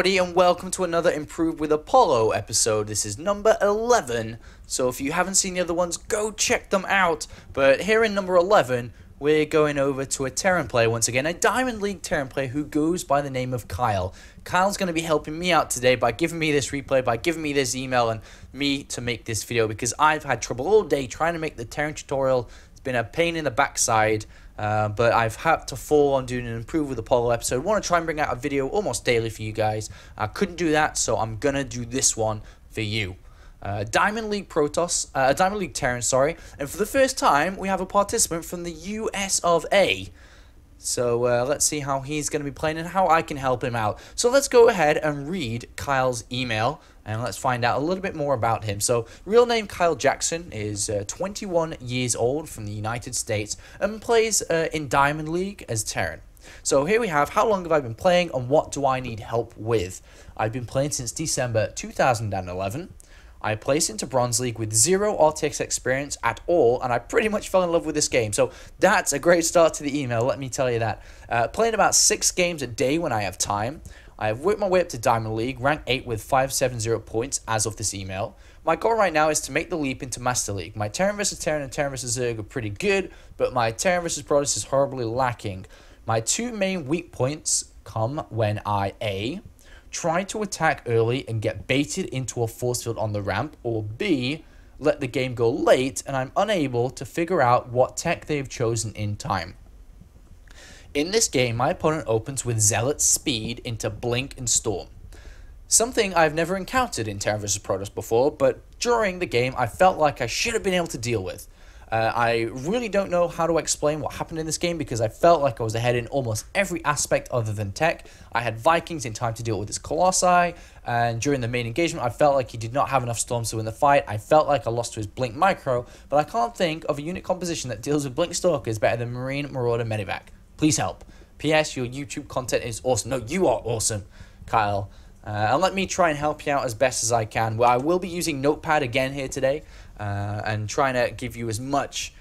everybody, and welcome to another Improve with Apollo episode. This is number 11, so if you haven't seen the other ones, go check them out. But here in number 11, we're going over to a Terran player once again, a Diamond League Terran player who goes by the name of Kyle. Kyle's going to be helping me out today by giving me this replay, by giving me this email, and me to make this video, because I've had trouble all day trying to make the Terran tutorial. It's been a pain in the backside. But I've had to fall on doing an Improve with Apollo episode. I want to try and bring out a video almost daily for you guys. I couldn't do that, so I'm going to do this one for you. Diamond League Protoss, Diamond League Terran, sorry. And for the first time, we have a participant from the US of A. So let's see how he's going to be playing and how I can help him out. So let's go ahead and read Kyle's email. And let's find out a little bit more about him. So, real name Kyle Jackson is 21 years old from the United States and plays in Diamond League as Terran. So here we have, how long have I been playing and what do I need help with? I've been playing since December 2011. I placed into Bronze League with 0 RTX experience at all, and I pretty much fell in love with this game. So that's a great start to the email, let me tell you that. Playing about 6 games a day when I have time. I have worked my way up to Diamond League, rank 8 with 570 points as of this email. My goal right now is to make the leap into Master League. My Terran vs Terran and Terran vs Zerg are pretty good, but my Terran vs Protoss is horribly lacking. My 2 main weak points come when I A, try to attack early and get baited into a force field on the ramp, or B, let the game go late and I'm unable to figure out what tech they've chosen in time. In this game, my opponent opens with Zealot Speed into Blink and Storm. Something I've never encountered in Terran vs Protoss before, but during the game I felt like I should have been able to deal with. I really don't know how to explain what happened in this game because I felt like I was ahead in almost every aspect other than tech. I had Vikings in time to deal with his Colossi, and during the main engagement I felt like he did not have enough storms to win the fight. I felt like I lost to his Blink Micro, but I can't think of a unit composition that deals with Blink Stalkers better than Marine Marauder Medivac. Please help. P.S. Your YouTube content is awesome. No, you are awesome, Kyle. And let me try and help you out as best as I can. Well, I will be using Notepad again here today and trying to give you as much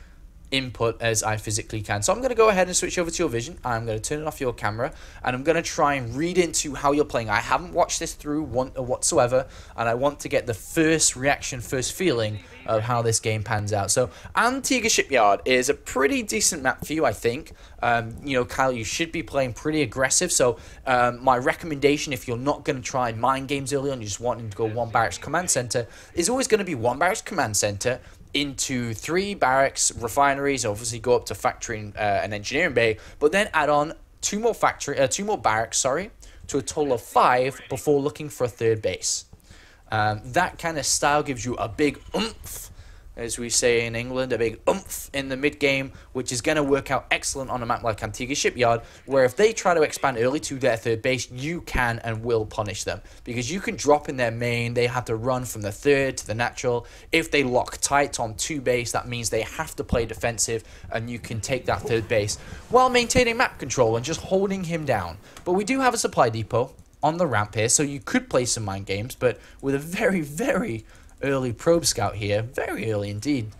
input as I physically can. So I'm going to go ahead and switch over to your vision. I'm going to turn off your camera and I'm going to try and read into how you're playing. I haven't watched this through whatsoever, and I want to get the first reaction, first feeling of how this game pans out. So Antigua Shipyard is a pretty decent map for you, I think. You know, Kyle, you should be playing pretty aggressive. So my recommendation, if you're not going to try mind games early on, you're just wanting to go 1 barracks command center, is always going to be 1 barracks command center into 3 barracks, refineries, obviously go up to factory and engineering bay, but then add on 2 more barracks, sorry, to a total of 5 before looking for a 3rd base. That kind of style gives you a big oomph, as we say in England, a big oomph in the mid-game, which is going to work out excellent on a map like Antigua Shipyard, where if they try to expand early to their 3rd base, you can and will punish them. Because you can drop in their main, they have to run from the 3rd to the natural. If they lock tight on 2 base, that means they have to play defensive, and you can take that 3rd base while maintaining map control and just holding him down. But we do have a supply depot on the ramp here, so you could play some mind games, but with a very, very early probe scout here, very early indeed,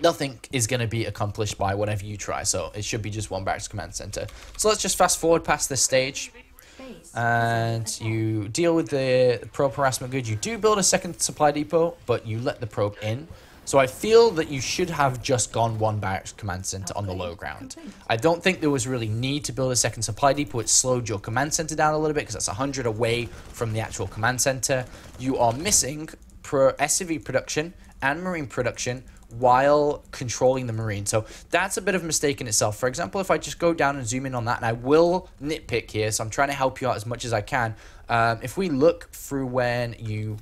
nothing is going to be accomplished by whatever you try, so it should be just 1 barracks command center. So let's just fast forward past this stage, and you deal with the probe harassment good. You do build a 2nd supply depot, but you let the probe in. So I feel that you should have just gone 1 barracks command center on the low ground. I don't think there was really need to build a 2nd supply depot. It slowed your command center down a little bit because that's 100 away from the actual command center. You are missing SCV production and marine production while controlling the marine. So that's a bit of a mistake in itself. For example, if I just go down and zoom in on that, and I will nitpick here, so I'm trying to help you out as much as I can. If we look through when you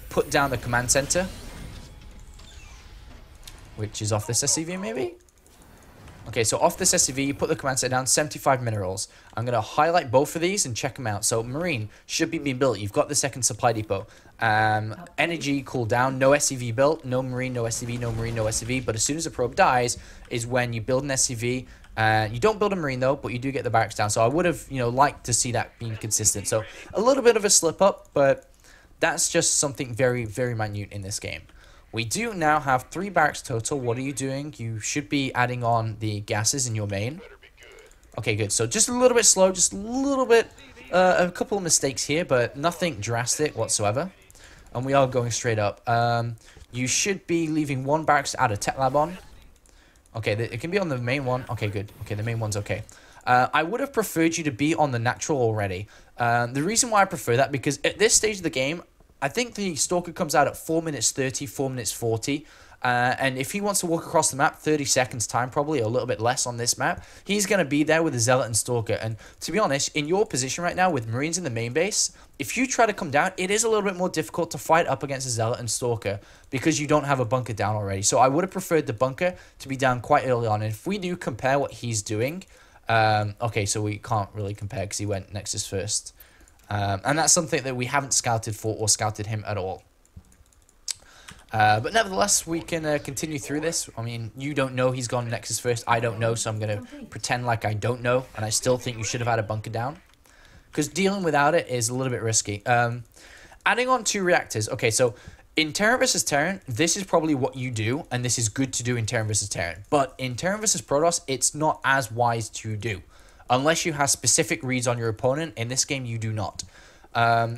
put down the command center, which is off this SCV maybe? Okay, so off this SCV, you put the command center down, 75 minerals. I'm going to highlight both of these and check them out. So Marine should be being built. You've got the 2nd supply depot. Energy cooldown, no SCV built, no Marine, no SCV, no Marine, no SCV. But as soon as the probe dies is when you build an SCV. You don't build a Marine though, but you do get the barracks down. So I would have, you know, liked to see that being consistent. So a little bit of a slip up, but that's just something very, very minute in this game. We do now have 3 barracks total. What are you doing? You should be adding on the gases in your main. Okay, good. So just a little bit slow, just a little bit A couple of mistakes here, but nothing drastic whatsoever. And we are going straight up. You should be leaving one barracks to add a tech lab on. Okay, it can be on the main one. Okay, good. Okay, the main one's okay. I would have preferred you to be on the natural already. The reason why I prefer that, because at this stage of the game, I think the Stalker comes out at 4 minutes 30, 4 minutes 40. And if he wants to walk across the map, 30 seconds time, probably a little bit less on this map, he's going to be there with a Zealot and Stalker. And to be honest, in your position right now with Marines in the main base, if you try to come down, it is a little bit more difficult to fight up against a Zealot and Stalker because you don't have a bunker down already. So I would have preferred the bunker to be down quite early on. And if we do compare what he's doing, okay, so we can't really compare because he went Nexus first. And that's something that we haven't scouted for or scouted him at all. But nevertheless, we can continue through this. I mean, you don't know he's gone Nexus first. I don't know, so I'm going to pretend like I don't know. And I still think you should have had a bunker down. Because dealing without it is a little bit risky. Adding on 2 reactors. Okay, so in Terran vs. Terran, this is probably what you do. And this is good to do in Terran vs. Terran. But in Terran vs. Protoss, it's not as wise to do. Unless you have specific reads on your opponent. In this game, you do not.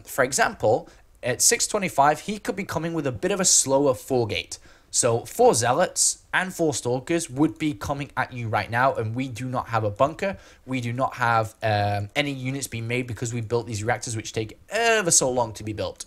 For example, at 625, he could be coming with a bit of a slower 4-gate. So 4 Zealots and 4 Stalkers would be coming at you right now, and we do not have a bunker. We do not have any units being made because we built these reactors, which take ever so long to be built.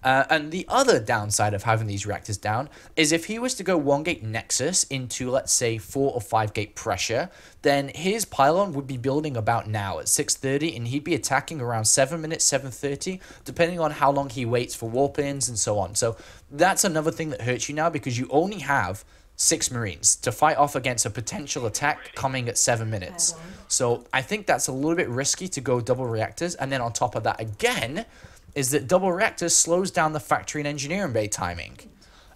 And the other downside of having these reactors down is if he was to go 1-gate Nexus into, let's say, 4 or 5-gate pressure, then his pylon would be building about now at 6:30, and he'd be attacking around 7 minutes, 7:30, depending on how long he waits for warp ins and so on. So that's another thing that hurts you now because you only have 6 Marines to fight off against a potential attack coming at 7 minutes. So I think that's a little bit risky to go double reactors, and then on top of that again, is that double reactors slows down the factory and engineering bay timing.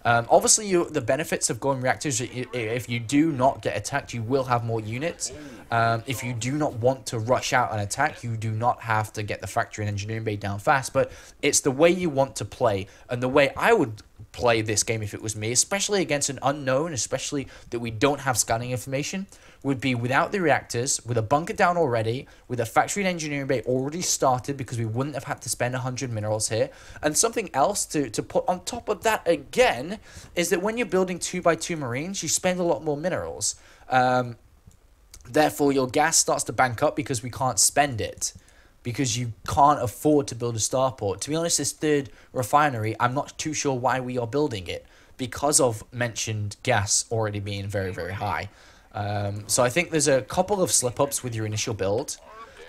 Obviously, the benefits of going reactors, if you do not get attacked, you will have more units. If you do not want to rush out an attack, you do not have to get the factory and engineering bay down fast. But it's the way you want to play, and the way I would play this game if it was me, especially against an unknown, especially that we don't have scanning information, would be without the reactors, with a bunker down already, with a factory and engineering bay already started because we wouldn't have had to spend 100 minerals here. And something else to put on top of that again is that when you're building 2x2 Marines, you spend a lot more minerals. Therefore, your gas starts to bank up because we can't spend it. Because you can't afford to build a starport. To be honest, this 3rd refinery, I'm not too sure why we are building it. Because of mentioned gas already being very, very high. So I think there's a couple of slip-ups with your initial build.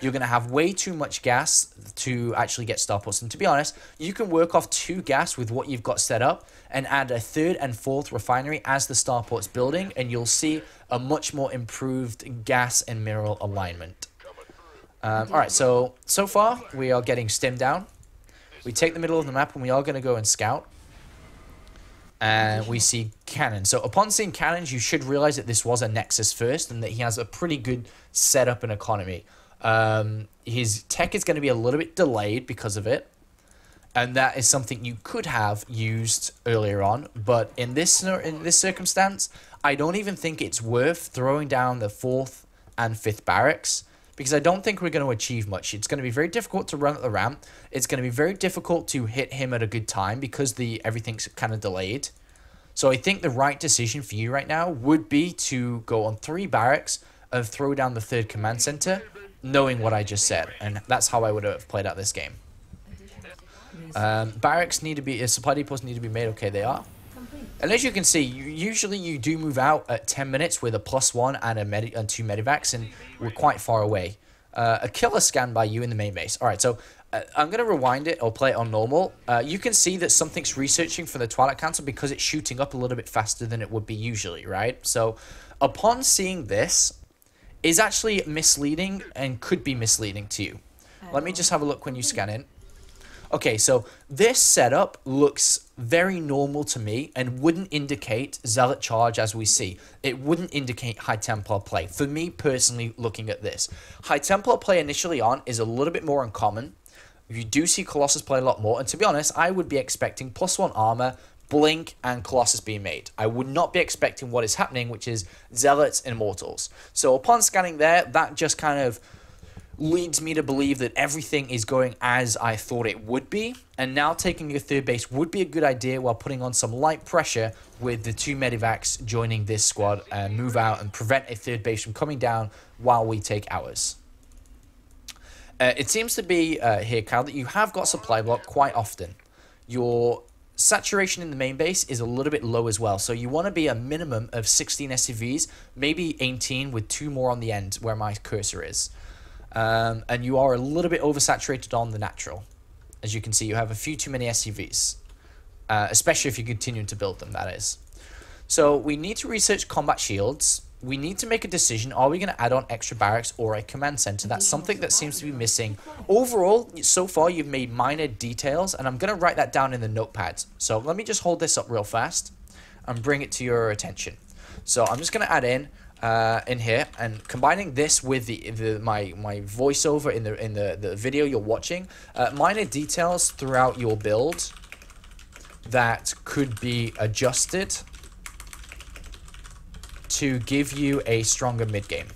You're going to have way too much gas to actually get starports. And to be honest, you can work off 2 gas with what you've got set up and add a 3rd and 4th refinery as the starport's building. And you'll see a much more improved gas and mineral alignment. Alright, so far we are getting stim down. We take the middle of the map and we are going to go and scout. And we see cannon. So upon seeing cannons, you should realize that this was a Nexus first and that he has a pretty good setup and economy. His tech is going to be a little bit delayed because of it. And that is something you could have used earlier on. But in this circumstance, I don't even think it's worth throwing down the 4th and 5th barracks. Because I don't think we're going to achieve much. It's going to be very difficult to run at the ramp. It's going to be very difficult to hit him at a good time because everything's kind of delayed. So I think the right decision for you right now would be to go on 3 barracks and throw down the 3rd command center, knowing what I just said. And that's how I would have played out this game. Barracks need to be, supply depots need to be made. Okay, they are. And as you can see, usually you do move out at 10 minutes with a +1 and 2 medivacs, and we're quite far away. A killer scan by you in the main base. Alright, so I'm going to rewind it or play it on normal. You can see that something's researching for the Twilight Council because it's shooting up a little bit faster than it would be usually, right? So upon seeing this, is actually misleading and could be misleading to you. Let me just have a look when you scan in. Okay, so this setup looks very normal to me and wouldn't indicate Zealot charge as we see. It wouldn't indicate High Templar play. For me personally, looking at this, High Templar play initially on is a little bit more uncommon. You do see Colossus play a lot more, and to be honest, I would be expecting +1 armor, Blink, and Colossus being made. I would not be expecting what is happening, which is Zealots and Immortals. So upon scanning there, that just kind of leads me to believe that everything is going as I thought it would be, and now taking a third base would be a good idea while putting on some light pressure with the 2 medivacs joining this squad and move out and prevent a third base from coming down while we take ours. It seems to be here, Kyle, that you have got supply block quite often. Your saturation in the main base is a little bit low as well, so you want to be a minimum of 16 SCVs, maybe 18 with 2 more on the end where my cursor is. And you are a little bit oversaturated on the natural. As you can see, you have a few too many SCVs, especially if you continue to build them, that is. So we need to research combat shields. We need to make a decision. Are we going to add on extra barracks or a command center? That's something that seems to be missing. Overall, so far, you've made minor details, and I'm going to write that down in the notepads. So let me just hold this up real fast and bring it to your attention. So I'm just going to add in here, and combining this with my voiceover in the video you're watching, minor details throughout your build that could be adjusted to give you a stronger mid game.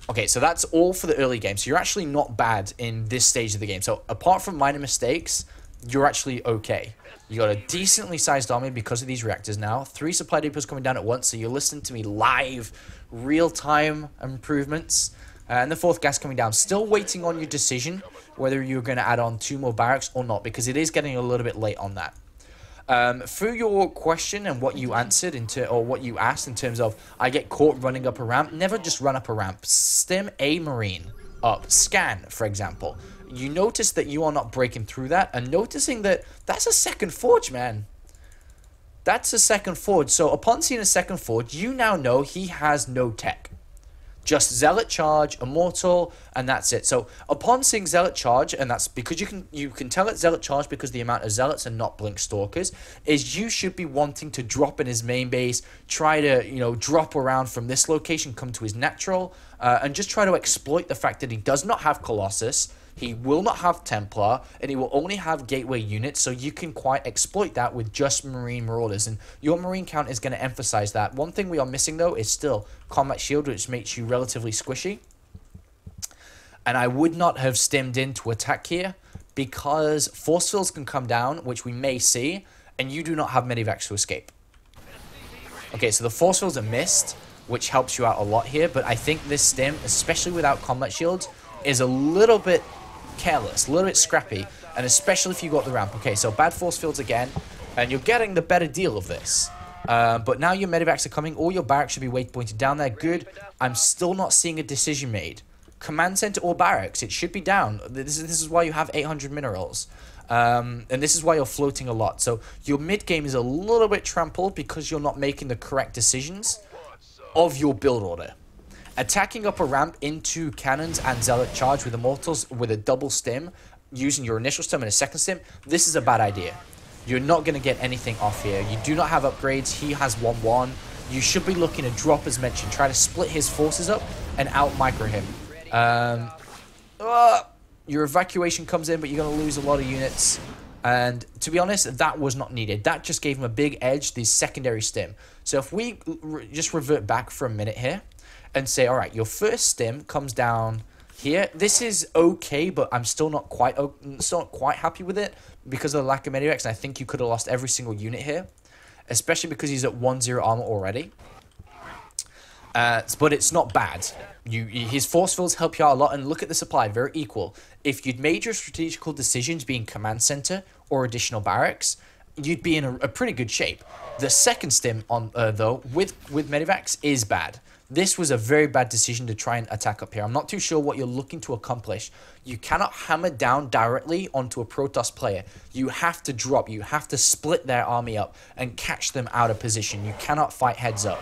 Okay, so that's all for the early game. So you're actually not bad in this stage of the game. So apart from minor mistakes, you're actually okay. You got a decently sized army because of these reactors now. 3 supply depots coming down at once, so you're listening to me live, real-time improvements. And the 4th gas coming down. Still waiting on your decision whether you're going to add on 2 more barracks or not, because it is getting a little bit late on that. For your question and what you answered or what you asked in terms of I get caught running up a ramp, never just run up a ramp. Stim a marine up. Scan, for example. You notice that you are not breaking through that, and noticing that that's a second forge, man. That's a second forge. So upon seeing a second forge, you now know he has no tech. Just Zealot Charge, Immortal, and that's it. So upon seeing Zealot Charge, and that's because you can tell it's Zealot Charge because the amount of Zealots and not Blink Stalkers, is you should be wanting to drop in his main base, try to, you know, drop around from this location, come to his natural, and just try to exploit the fact that he does not have Colossus, he will not have Templar, and he will only have Gateway units, so you can quite exploit that with just Marine Marauders, and your Marine count is going to emphasize that. One thing we are missing, though, is still Combat Shield, which makes you relatively squishy. And I would not have stemmed in to attack here, because Force Fields can come down, which we may see, and you do not have Medivacs to escape. Okay, so the Force Fields are missed, which helps you out a lot here, but I think this stem, especially without Combat Shields, is a little bit careless, a little bit scrappy, and especially if you got the ramp. Okay, so bad force fields again, and you're getting the better deal of this. But now your medivacs are coming. All your barracks should be waypointed down there. Good. I'm still not seeing a decision made. Command center or barracks, it should be down. This is why you have 800 minerals. And this is why you're floating a lot. So your mid game is a little bit trampled because you're not making the correct decisions of your build order. Attacking up a ramp into cannons and Zealot Charge with Immortals with a double stim, using your initial stim and a second stim, this is a bad idea. You're not going to get anything off here. You do not have upgrades. He has 1-1. You should be looking to drop, as mentioned. Try to split his forces up and out-micro him. Your evacuation comes in, but you're going to lose a lot of units. And to be honest, that was not needed. That just gave him a big edge, the secondary stim. So if we just revert back for a minute here, and say, all right, your first stim comes down here. This is okay, but I'm still not quite happy with it because of the lack of medivacs, and I think you could have lost every single unit here, especially because he's at 1-0 armor already. But it's not bad. His force fields help you out a lot, and look at the supply, very equal. If you'd made your strategical decisions being command center or additional barracks, you'd be in a pretty good shape. The second stim on though with medivacs is bad. This was a very bad decision to try and attack up here. I'm not too sure what you're looking to accomplish. You cannot hammer down directly onto a Protoss player. You have to drop. You have to split their army up and catch them out of position. You cannot fight heads up,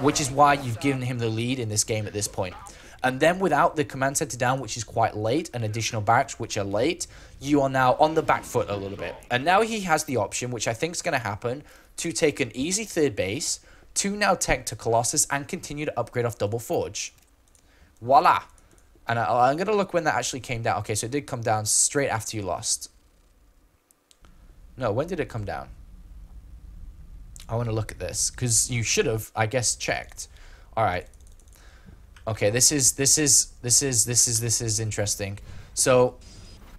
which is why you've given him the lead in this game at this point. And then without the command center down, which is quite late, and additional barracks, which are late, you are now on the back foot a little bit. And now he has the option, which I think is going to happen, to take an easy third base, to now tech to Colossus, and continue to upgrade off Double Forge. Voila! And I'm going to look when that actually came down. Okay, so it did come down straight after you lost. No, when did it come down? I want to look at this, because you should have, I guess, checked. Alright. Okay, this is interesting. So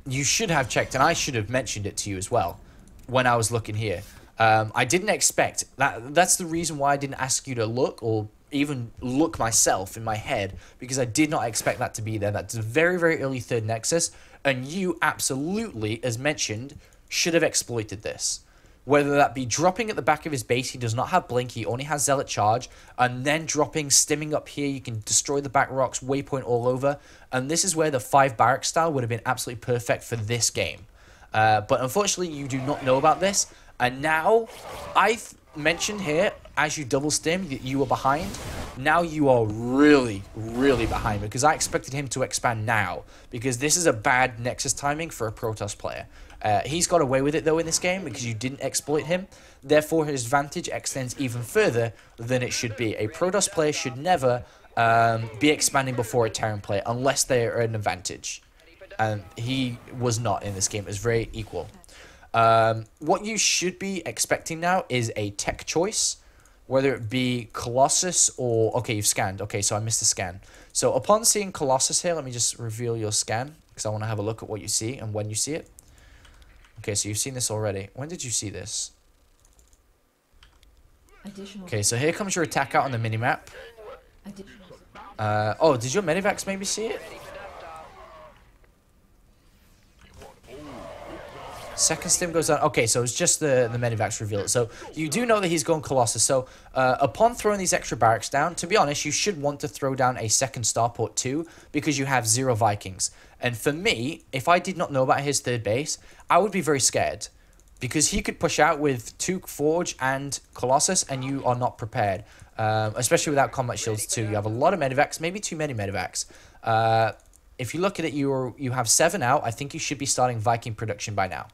you should have checked, and I should have mentioned it to you as well when I was looking here. I didn't expect that. That's the reason why I didn't ask you to look or even look myself in my head, because I did not expect that to be there. That's a very, very early third nexus, and you absolutely, as mentioned, should have exploited this. Whether that be dropping at the back of his base, he does not have blink, he only has zealot charge, and then dropping, stimming up here, you can destroy the back rocks, waypoint all over, and this is where the 5 barrack style would have been absolutely perfect for this game. But unfortunately, you do not know about this, and now, I've mentioned here, as you double stim, that you were behind. Now you are really, really behind, because I expected him to expand now, because this is a bad Nexus timing for a Protoss player. He's got away with it, though, in this game, because you didn't exploit him. Therefore, his advantage extends even further than it should be. A Protoss player should never be expanding before a Terran player, unless they are an advantage. And he was not in this game. It was very equal. What you should be expecting now is a tech choice, whether it be Colossus or... Okay, you've scanned. Okay, so I missed the scan. So upon seeing Colossus here, let me just reveal your scan, because I want to have a look at what you see and when you see it. Okay, so you've seen this already. When did you see this? Okay, so here comes your attack out on the minimap. Oh, did your medivacs maybe see it? Second stim goes down. Okay, so it's just the medivacs reveal it. So you do know that he's going Colossus. So upon throwing these extra barracks down, to be honest, you should want to throw down a second starport too, because you have 0 Vikings. And for me, if I did not know about his third base, I would be very scared, because he could push out with 2 Forge and Colossus, and you are not prepared. Especially without combat shields too. You have a lot of medivacs, maybe too many medivacs. If you look at it, you have 7 out. I think you should be starting Viking production by now.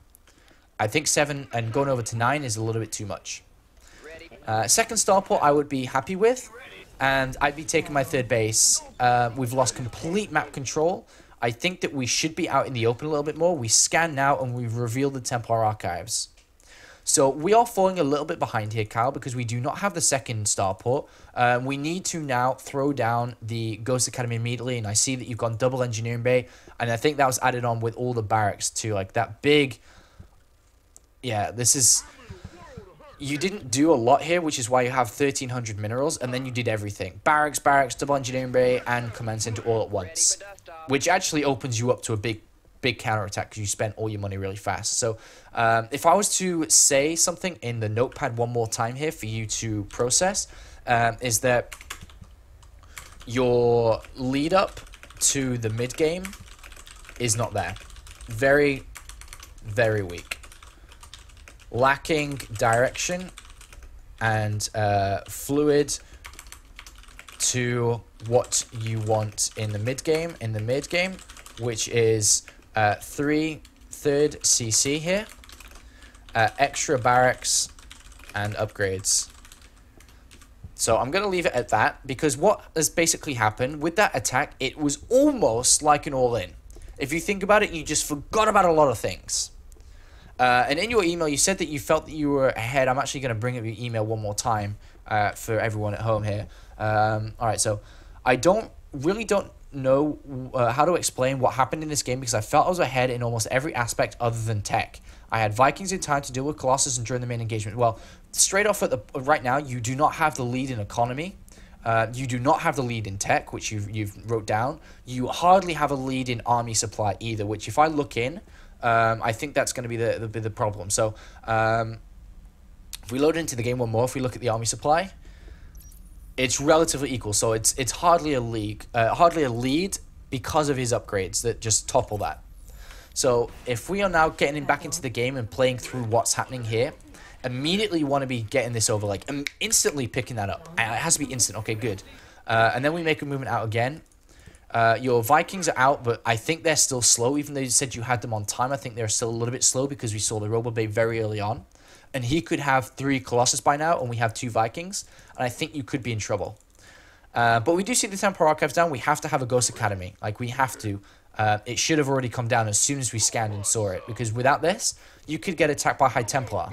I think 7 and going over to 9 is a little bit too much. Second starport I would be happy with, and I'd be taking my third base. We've lost complete map control. I think that we should be out in the open a little bit more. We scan now, and we've revealed the Templar archives. So we are falling a little bit behind here, Kyle, because we do not have the second starport. We need to now throw down the Ghost Academy immediately, and I see that you've gone double engineering bay, and I think that was added on with all the barracks too, like that big... Yeah, this is... You didn't do a lot here, which is why you have 1,300 minerals, and then you did everything. Barracks, double engineering bay, and command center all at once. Which actually opens you up to a big counterattack, because you spent all your money really fast. So, if I was to say something in the notepad one more time here for you to process, is that your lead up to the mid game is not there. Very, very weak. Lacking direction and fluid to what you want in the mid game. Which is 3 third CC here, extra barracks and upgrades. So I'm gonna leave it at that, because what has basically happened with that attack, it was almost like an all-in. If you think about it, you just forgot about a lot of things. And in your email, you said that you felt that you were ahead. I'm actually going to bring up your email one more time for everyone at home here. Alright, so I really don't know how to explain what happened in this game, because I felt I was ahead in almost every aspect other than tech. I had Vikings in time to deal with Colossus and during the main engagement. Well, straight off at right now, you do not have the lead in economy. You do not have the lead in tech, which you've wrote down. You hardly have a lead in army supply either, which if I look in... I think that's going to be the problem. So, if we load into the game one more, if we look at the army supply, it's relatively equal. So it's hardly a lead because of his upgrades that just topple that. So if we are now getting him back into the game and playing through what's happening here, immediately you want to be getting this over, like instantly picking that up. It has to be instant. Okay, good. And then we make a movement out again. Your Vikings are out, but I think they're still slow. Even though you said you had them on time, I think they're still a little bit slow, because we saw the Robobay very early on. And he could have 3 Colossus by now, and we have 2 Vikings. And I think you could be in trouble. But we do see the Templar archives down. We have to have a Ghost Academy. Like, we have to. It should have already come down as soon as we scanned and saw it, because without this, you could get attacked by High Templar.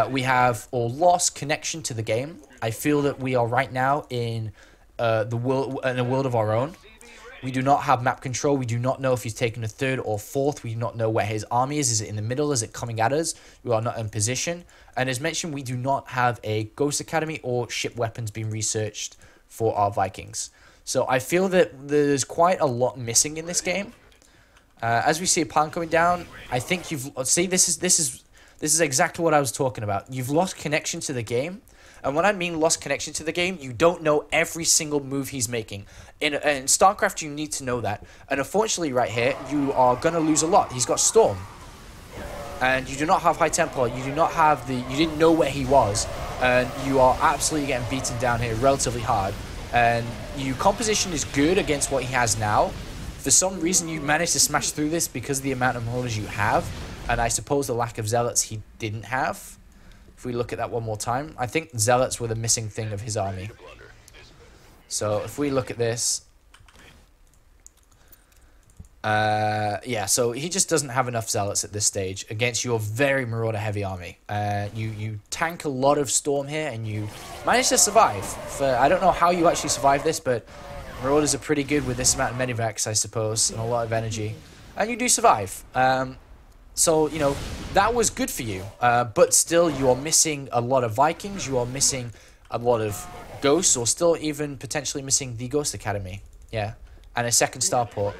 We have all lost connection to the game. I feel that we are right now in the world in a world of our own. We do not have map control. We do not know if he's taken a third or fourth. We do not know where his army is. Is it in the middle? Is it coming at us? We are not in position. And as mentioned, we do not have a Ghost Academy or ship weapons being researched for our Vikings. So I feel that there's quite a lot missing in this game. As we see a plan coming down, I think you've... See, this is exactly what I was talking about. You've lost connection to the game. And when I mean lost connection to the game, you don't know every single move he's making. In StarCraft, you need to know that. And unfortunately, right here, you are going to lose a lot. He's got Storm. And you do not have High Templar. You do not have the... You didn't know where he was. And you are absolutely getting beaten down here relatively hard. And your composition is good against what he has now. For some reason, you managed to smash through this because of the amount of marauders you have. And I suppose the lack of zealots he didn't have. If we look at that one more time, I think zealots were the missing thing of his army. So if we look at this, yeah, so he just doesn't have enough zealots at this stage against your very marauder heavy army. You tank a lot of Storm here and you manage to survive. I don't know how you actually survive this, but marauders are pretty good with this amount of medivacs, I suppose, and a lot of energy. And you do survive. So, you know, that was good for you. But still, you are missing a lot of Vikings. You are missing a lot of Ghosts, or still even potentially missing the Ghost Academy. Yeah. And a second starport.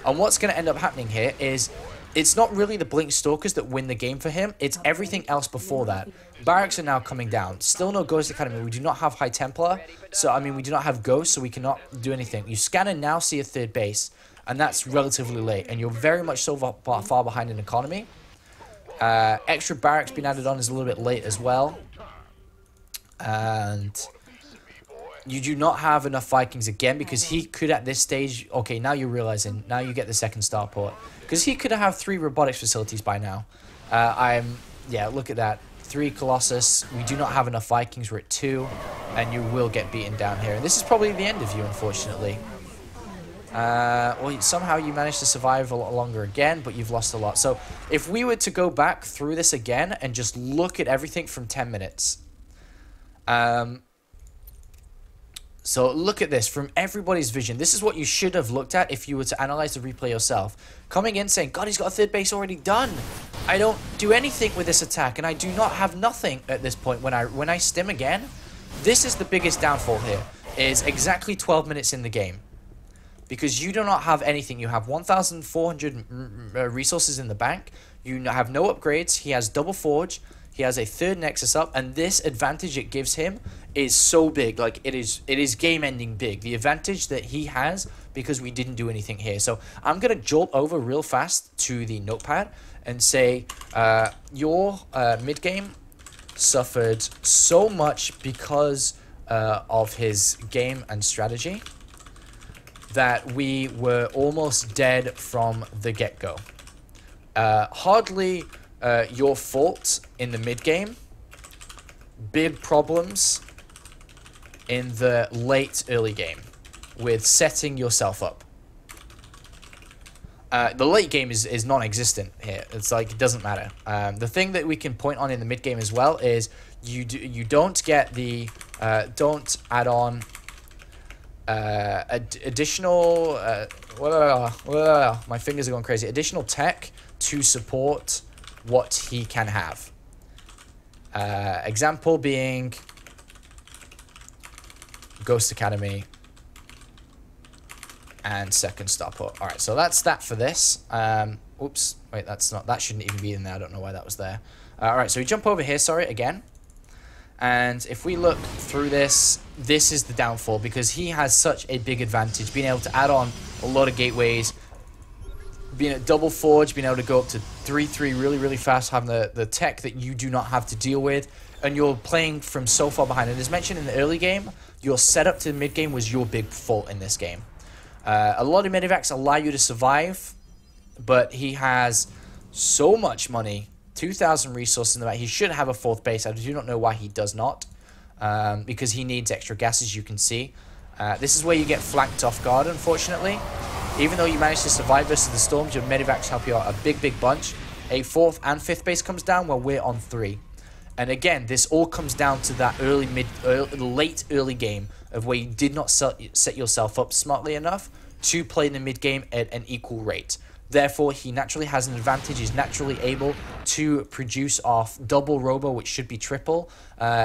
And what's going to end up happening here is it's not really the Blink Stalkers that win the game for him. It's everything else before that. Barracks are now coming down. Still no Ghost Academy. We do not have High Templar. So, I mean, we do not have Ghosts, so we cannot do anything. You scan and now see a third base. And that's relatively late. And you're very much so far behind in economy. Extra barracks being added on is a little bit late as well. And you do not have enough Vikings again because he could at this stage... Okay, now you're realizing. Now you get the second starport. Because he could have 3 robotics facilities by now. Yeah, look at that. 3 Colossus. We do not have enough Vikings. We're at 2. And you will get beaten down here. And this is probably the end of you, unfortunately. Well, somehow you managed to survive a lot longer again, but you've lost a lot. So if we were to go back through this again and just look at everything from 10 minutes. So look at this from everybody's vision. This is what you should have looked at if you were to analyze the replay yourself. Coming in saying, God, he's got a third base already done. I don't do anything with this attack, and I do not have nothing at this point. When I stim again, this is the biggest downfall here, is exactly 12 minutes in the game. Because you do not have anything. You have 1,400 resources in the bank. You have no upgrades. He has double forge. He has a third Nexus up. And this advantage it gives him is so big. Like, it is game-ending big. The advantage that he has because we didn't do anything here. So I'm going to jolt over real fast to the notepad and say your mid-game suffered so much because of his game and strategy that we were almost dead from the get-go. Hardly your fault in the mid-game. Big problems in the late early game with setting yourself up. The late game is non-existent here. It's like, it doesn't matter. The thing that we can point on in the mid-game as well is you don't get the... don't add on... additional my fingers are going crazy. Additional tech to support what he can have. Example being Ghost Academy and second starport. Alright, so that's that for this. Oops, wait, that shouldn't even be in there. I don't know why that was there. Alright, so we jump over here, sorry, again. And if we look through this, this is the downfall because he has such a big advantage. Being able to add on a lot of gateways, being at double forge, being able to go up to 3-3 really, really fast, having the tech that you do not have to deal with. And you're playing from so far behind. And as mentioned in the early game, your setup to the mid game was your big fault in this game. A lot of medivacs allow you to survive, but he has so much money. 2,000 resources in the back. He should have a 4th base. I do not know why he does not. Because he needs extra gas, as you can see. This is where you get flanked off guard, unfortunately. Even though you manage to survive versus the storms, your medivacs help you out a big, big bunch. A 4th and 5th base comes down while we're on 3. And again, this all comes down to that late early game of where you did not set yourself up smartly enough to play in the mid game at an equal rate. Therefore, he naturally has an advantage. He's naturally able to produce off double robo, which should be triple.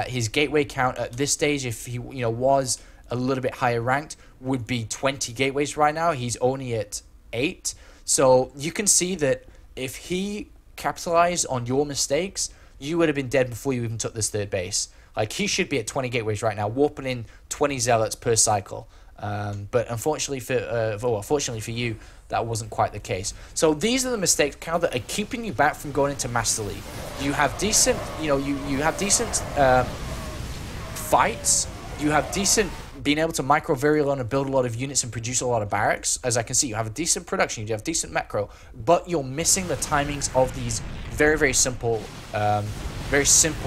His gateway count at this stage, if he was a little bit higher ranked, would be 20 gateways right now. He's only at 8. So you can see that if he capitalized on your mistakes, you would have been dead before you even took this third base. Like, he should be at 20 gateways right now, warping in 20 zealots per cycle. But unfortunately fortunately for you, that wasn't quite the case. So these are the mistakes, Cal, that are keeping you back from going into Master League. You have decent, you have decent fights. You have decent being able to micro-virulent and build a lot of units and produce a lot of barracks. As I can see, you have a decent production, you have decent macro, but you're missing the timings of these very simple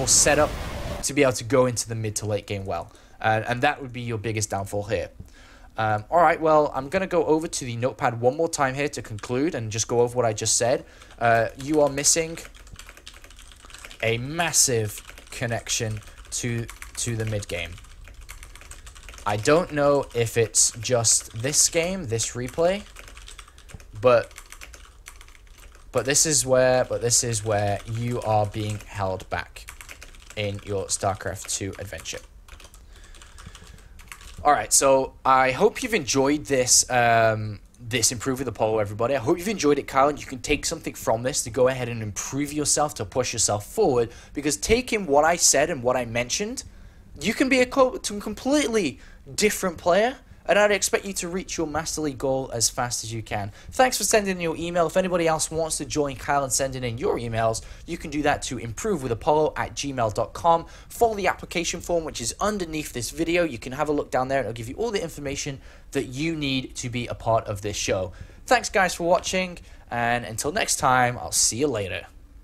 setup to be able to go into the mid to late game well. And that would be your biggest downfall here. Alright, well, I'm going to go over to the notepad one more time here to conclude and just go over what I just said. You are missing a massive connection to the mid game. I don't know if it's just this game, this replay, but this is where you are being held back in your StarCraft 2 adventure. Alright, so I hope you've enjoyed this this Improve with Apollo, everybody. I hope you've enjoyed it, Kyle, and you can take something from this to go ahead and improve yourself, to push yourself forward, because taking what I said and what I mentioned, you can be a completely different player, and I'd expect you to reach your Master League goal as fast as you can. Thanks for sending in your email. If anybody else wants to join Kyle and sending in your emails, you can do that to improvewithapollo@gmail.com. Follow the application form, which is underneath this video. You can have a look down there, and it'll give you all the information that you need to be a part of this show. Thanks, guys, for watching, and until next time, I'll see you later.